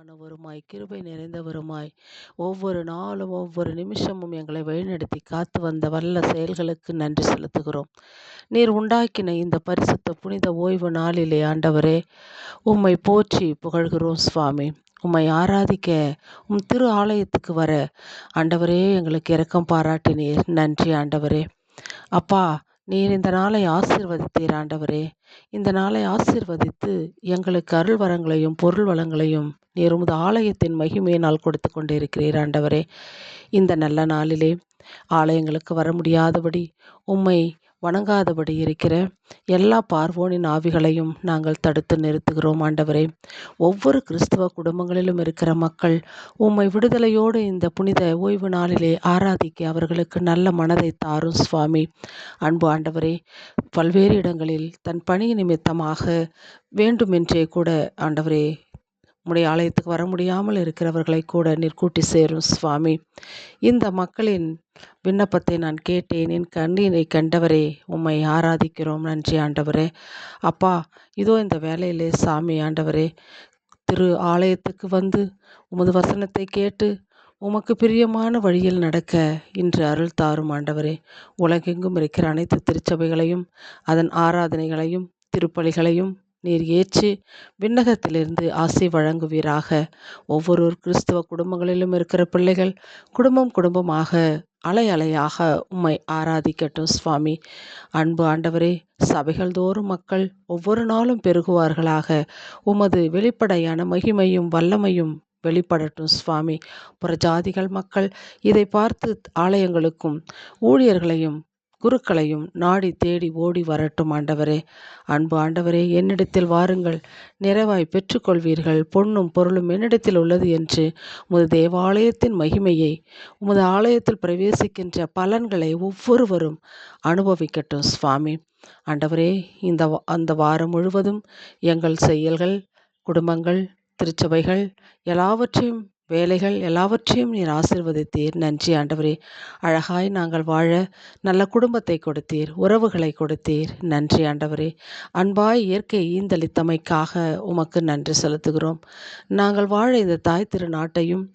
இரக்கமானவருமாய் கிருபை நிறைந்தவருமாய் ஒவ்வொரு நாளும் ஒவ்வொரு நிமிஷமும் எங்களை வழிநடத்தி காத்து வந்த வல்ல செயல்களுக்கு நன்றி செலுத்துகிறோம். நீர் உண்டாக்கின இந்த பரிசுத்த புனித ஓய்வு நாளிலே ஆண்டவரே, உம்மை போற்றி புகழ்கிறோம் சுவாமி. உம்மை ஆராதிக்க திரு ஆலயத்துக்கு வர ஆண்டவரே எங்களுக்கு இரக்கம் பாராட்டினீர். நன்றி ஆண்டவரே. அப்பா, நீர் இந்த நாளை ஆசீர்வதித்தீர் ஆண்டவரே. இந்த நாளை ஆசீர்வதித்து எங்களுக்கு அருள் வரங்களையும் பொருள் வளங்களையும் நீர் உமது ஆலயத்தின் மகிமையினால் கொடுத்து கொண்டிருக்கிறீர் ஆண்டவரே. இந்த நல்ல நாளிலே ஆலயங்களுக்கு வர முடியாதபடி உம்மை வணங்காதபடி இருக்கிற எல்லா பார்வோனின் ஆவிகளையும் நாங்கள் தடுத்து நிறுத்துகிறோம் ஆண்டவரே. ஒவ்வொரு கிறிஸ்தவ குடும்பங்களிலும் இருக்கிற மக்கள் உம்மை விடுதலையோடு இந்த புனித ஓய்வு நாளிலே ஆராதிக்க அவர்களுக்கு நல்ல மனதை தாரும் சுவாமி. அன்பு ஆண்டவரே, பல்வேறு இடங்களில் தன் பணி நிமித்தமாக வேண்டுமென்றே கூட ஆண்டவரே உம்முடைய ஆலயத்துக்கு வர முடியாமல் இருக்கிறவர்களை கூட நீர் கூட்டி சேரும் சுவாமி. இந்த மக்களின் விண்ணப்பத்தை நான் கேட்டேன். என் கண்ணீரை கண்டவரே, உம்மை ஆராதிக்கிறோம். நன்றி ஆண்டவரே. அப்பா, இதோ இந்த வேலையிலே சாமி ஆண்டவரே, திரு ஆலயத்துக்கு வந்து உமது வசனத்தை கேட்டு உமக்கு பிரியமான வழியில் நடக்க இன்று அருள் தாரும் ஆண்டவரே. உலகெங்கும் இருக்கிற அனைத்து திருச்சபைகளையும் அதன் ஆராதனைகளையும் திருப்பலிகளையும் நீர் ஏற்று விண்ணகத்திலிருந்து ஆசி வழங்குவீராக. ஒவ்வொரு கிறிஸ்தவ குடும்பங்களிலும் இருக்கிற பிள்ளைகள் குடும்பம் குடும்பமாக அலை அலையாக உம்மை ஆராதிக்கட்டும் சுவாமி. அன்பு ஆண்டவரே, சபைகள் தோறும் மக்கள் ஒவ்வொரு நாளும் பெருகுவார்களாக. உமது வெளிப்படையான மகிமையும் வல்லமையும் வெளிப்படட்டும் சுவாமி. புறஜாதிகள் மக்கள் இதை பார்த்து ஆலயங்களுக்கும் ஊழியர்களையும் குருக்களையும் நாடி தேடி ஓடி வரட்டும் ஆண்டவரே. அன்பு ஆண்டவரே, என்னிடத்தில் வாருங்கள், நிறைவாய் பெற்றுக்கொள்வீர்கள், பொன்னும் பொருளும் என்னிடத்தில் உள்ளது என்று உமது தேவாலயத்தின் மகிமையை உமது ஆலயத்தில் பிரவேசிக்கின்ற பலன்களை ஒவ்வொருவரும் அனுபவிக்கட்டும் சுவாமி. ஆண்டவரே, அந்த வாரம் முழுவதும் எங்கள் செயல்கள், குடும்பங்கள், திருச்சபைகள் எல்லாவற்றையும் வேலைகள் எல்லாவற்றையும் நீர் ஆசீர்வதித்தீர். நன்றி ஆண்டவரே. அழகாய் நாங்கள் வாழ நல்ல குடும்பத்தை கொடுத்தீர், உறவுகளை கொடுத்தீர். நன்றி ஆண்டவரே. அன்பாய் இயற்கை ஈந்தளித்தமைக்காக உமக்கு நன்றி செலுத்துகிறோம். நாங்கள் வாழ இந்த தாய் திரு நாட்டையும்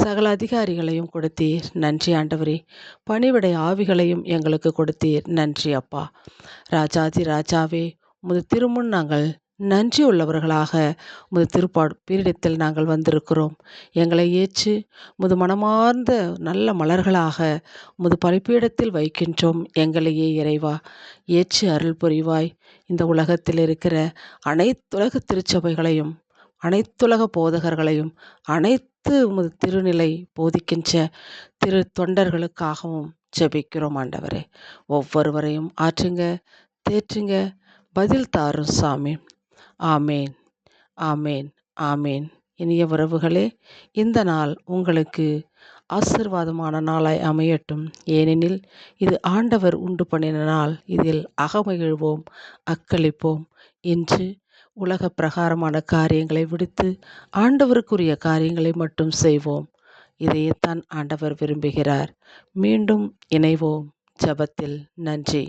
சகல அதிகாரிகளையும் கொடுத்தீர். நன்றி ஆண்டவரே. பணிவிடை ஆவிகளையும் எங்களுக்கு கொடுத்தீர். நன்றி அப்பா. ராஜாதி ராஜாவே, உமது திருமுன் நாங்கள் நன்றி உள்ளவர்களாக உமது பீடத்தில் நாங்கள் வந்திருக்கிறோம். எங்களை ஏற்று உமது மனமார்ந்த நல்ல மலர்களாக உமது பலிப்பீடத்தில் வைக்கின்றோம். எங்களையே இறைவா ஏற்று அருள் புரிவாய். இந்த உலகத்தில் இருக்கிற அனைத்துலக திருச்சபைகளையும் அனைத்துலக போதகர்களையும் அனைத்து உமது திருநிலை போதிக்கின்ற திரு தொண்டர்களுக்காகவும் ஜெபிக்கிறோம் ஆண்டவரே. ஒவ்வொருவரையும் ஆற்றுங்க, தேற்றுங்க, பதில் தாரும் சாமி. ஆமேன், ஆமேன், ஆமேன். இனிய உறவுகளே, இந்த நாள் உங்களுக்கு ஆசீர்வாதமான நாளாய் அமையட்டும். ஏனெனில் இது ஆண்டவர் உண்டு பண்ணின நாள். இதில் அகமகிழ்வோம், அக்களிப்போம். இன்று உலக பிரகாரமான காரியங்களை விடுத்து ஆண்டவருக்குரிய காரியங்களை மட்டும் செய்வோம். இதைத்தான் ஆண்டவர் விரும்புகிறார். மீண்டும் இணைவோம் ஜெபத்தில். நன்றி.